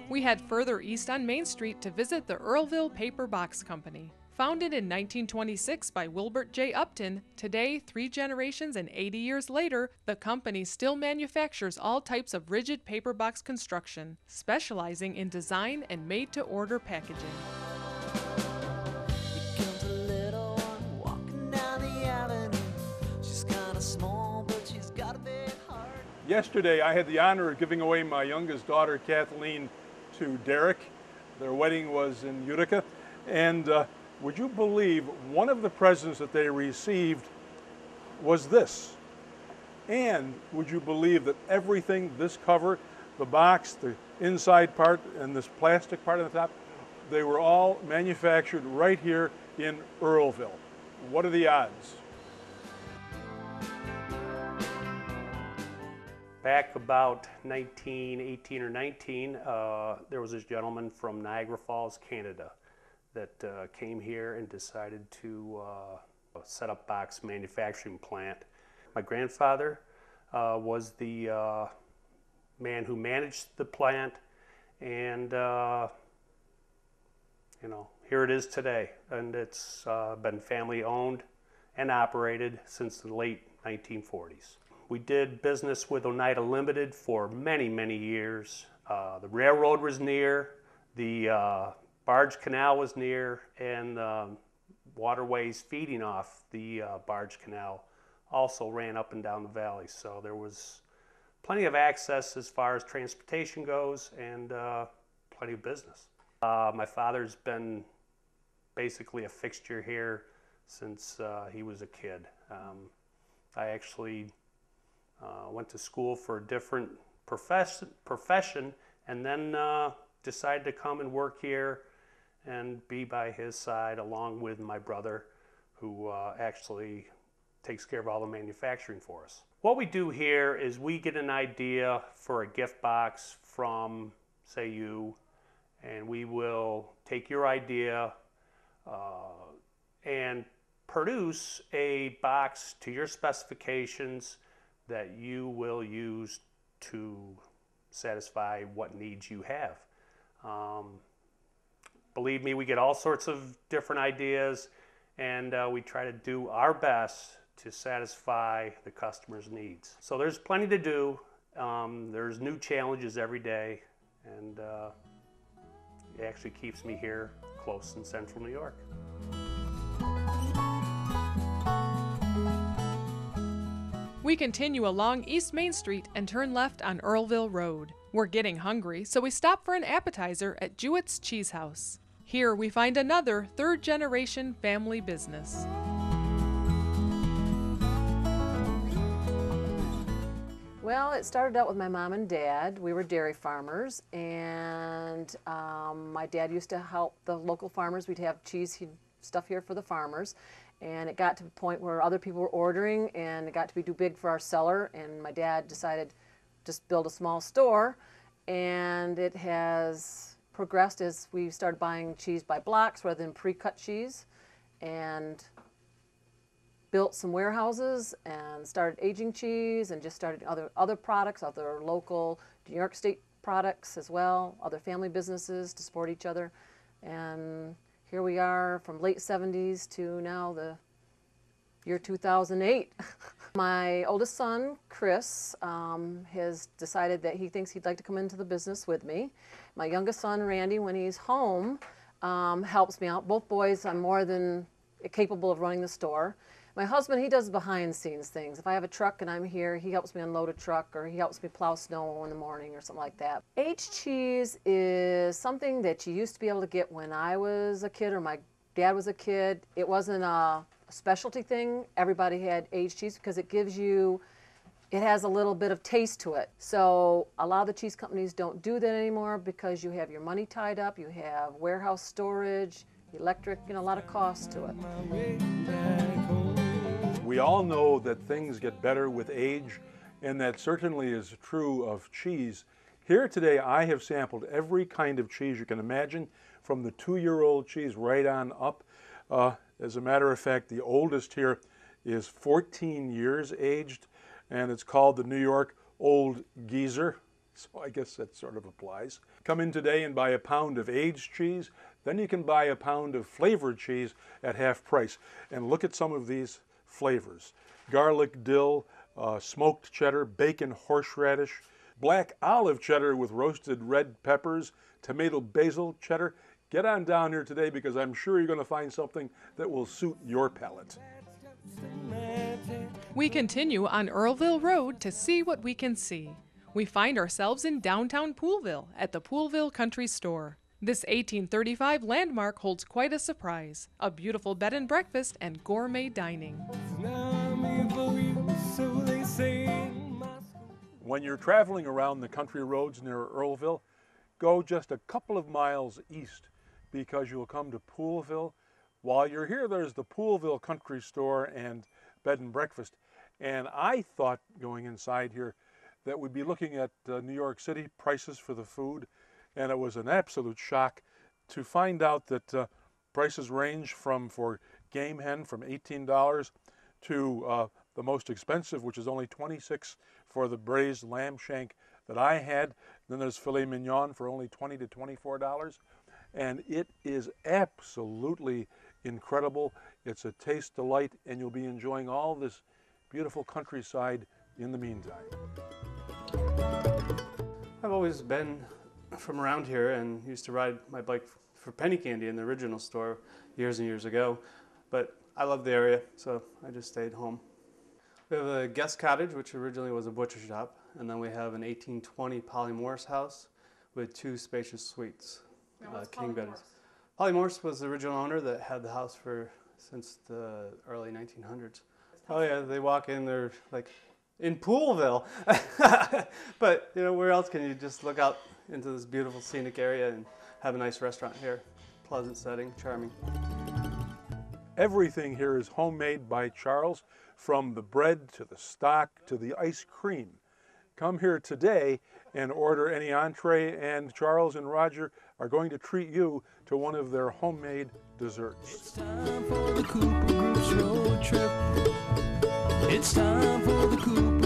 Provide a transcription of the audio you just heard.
We head further east on Main Street to visit the Earlville Paper Box Company. Founded in 1926 by Wilbert J. Upton, today, 3 generations and 80 years later, the company still manufactures all types of rigid paper box construction, specializing in design and made-to-order packaging. Yesterday, I had the honor of giving away my youngest daughter, Kathleen, to Derek. Their wedding was in Utica, and would you believe one of the presents that they received was this? And would you believe that everything, this cover, the box, the inside part, and this plastic part on the top, they were all manufactured right here in Earlville. What are the odds? Back about 1918 or 19, there was this gentleman from Niagara Falls, Canada, that came here and decided to set up box manufacturing plant. My grandfather was the man who managed the plant, and you know, here it is today, and it's been family owned and operated since the late 1940s. We did business with Oneida Limited for many, many years. The railroad was near, the barge canal was near, and waterways feeding off the barge canal also ran up and down the valley. So there was plenty of access as far as transportation goes, and plenty of business. My father's been basically a fixture here since he was a kid. I actually went to school for a different profession and then decided to come and work here and be by his side along with my brother, who actually takes care of all the manufacturing for us. What we do here is we get an idea for a gift box from, say, you, and we will take your idea and produce a box to your specifications that you will use to satisfy what needs you have. Believe me, we get all sorts of different ideas, and we try to do our best to satisfy the customer's needs. So there's plenty to do. There's new challenges every day, and it actually keeps me here close in central New York. We continue along East Main Street and turn left on Earlville Road. We're getting hungry, so we stop for an appetizer at Jewett's Cheese House. Here we find another third-generation family business. Well, it started out with my mom and dad. We were dairy farmers, and my dad used to help the local farmers. We'd have cheese stuff here for the farmers. And it got to the point where other people were ordering, and it got to be too big for our cellar, and my dad decided just build a small store, and it has progressed as we started buying cheese by blocks rather than pre-cut cheese, and built some warehouses and started aging cheese and just started other products, other local New York State products as well, other family businesses to support each other. And here we are from late 70s to now the year 2008. My oldest son, Chris, has decided that he thinks he'd like to come into the business with me. My youngest son, Randy, when he's home, helps me out. Both boys, I'm more than capable of running the store. My husband, he does behind-the-scenes things. If I have a truck and I'm here, he helps me unload a truck, or he helps me plow snow in the morning or something like that. Aged cheese is something that you used to be able to get when I was a kid or my dad was a kid. It wasn't a specialty thing. Everybody had aged cheese because it gives you, it has a little bit of taste to it. So a lot of the cheese companies don't do that anymore because you have your money tied up, you have warehouse storage, electric, a lot of cost to it. We all know that things get better with age, and that certainly is true of cheese. Here today I have sampled every kind of cheese you can imagine, from the 2-year-old cheese right on up. As a matter of fact, the oldest here is 14 years aged, and it's called the New York Old Geezer. So I guess that sort of applies. Come in today and buy a pound of aged cheese. Then you can buy a pound of flavored cheese at half price. And look at some of these flavors. Garlic dill, smoked cheddar, bacon horseradish, black olive cheddar with roasted red peppers, tomato basil cheddar. Get on down here today because I'm sure you're going to find something that will suit your palate. We continue on Earlville Road to see what we can see. We find ourselves in downtown Poolville at the Poolville Country Store. This 1835 landmark holds quite a surprise, a beautiful bed and breakfast and gourmet dining. When you're traveling around the country roads near Earlville, go just a couple of miles east because you'll come to Poolville. While you're here, there's the Poolville Country Store and bed and breakfast. And I thought going inside here that we'd be looking at New York City prices for the food, and it was an absolute shock to find out that prices range from, for game hen, from $18 to the most expensive, which is only $26 for the braised lamb shank that I had. Then there's filet mignon for only $20 to $24. And it is absolutely incredible. It's a taste delight, and you'll be enjoying all this beautiful countryside in the meantime. I've always been from around here and used to ride my bike for penny candy in the original store years and years ago, but I love the area, so I just stayed home. We have a guest cottage, which originally was a butcher shop, and then we have an 1820 Polly Morris house with 2 spacious suites. King beds. Polly Morris was the original owner that had the house since the early 1900s. Oh yeah, they walk in, they're like in Poolville. But you know, where else can you just look out into this beautiful scenic area and have a nice restaurant here? Pleasant setting, charming. Everything here is homemade by Charles, from the bread to the stock to the ice cream. Come here today and order any entree, and Charles and Roger are going to treat you to one of their homemade desserts. It's time for the Cooper Group's road trip. It's time for the Cooper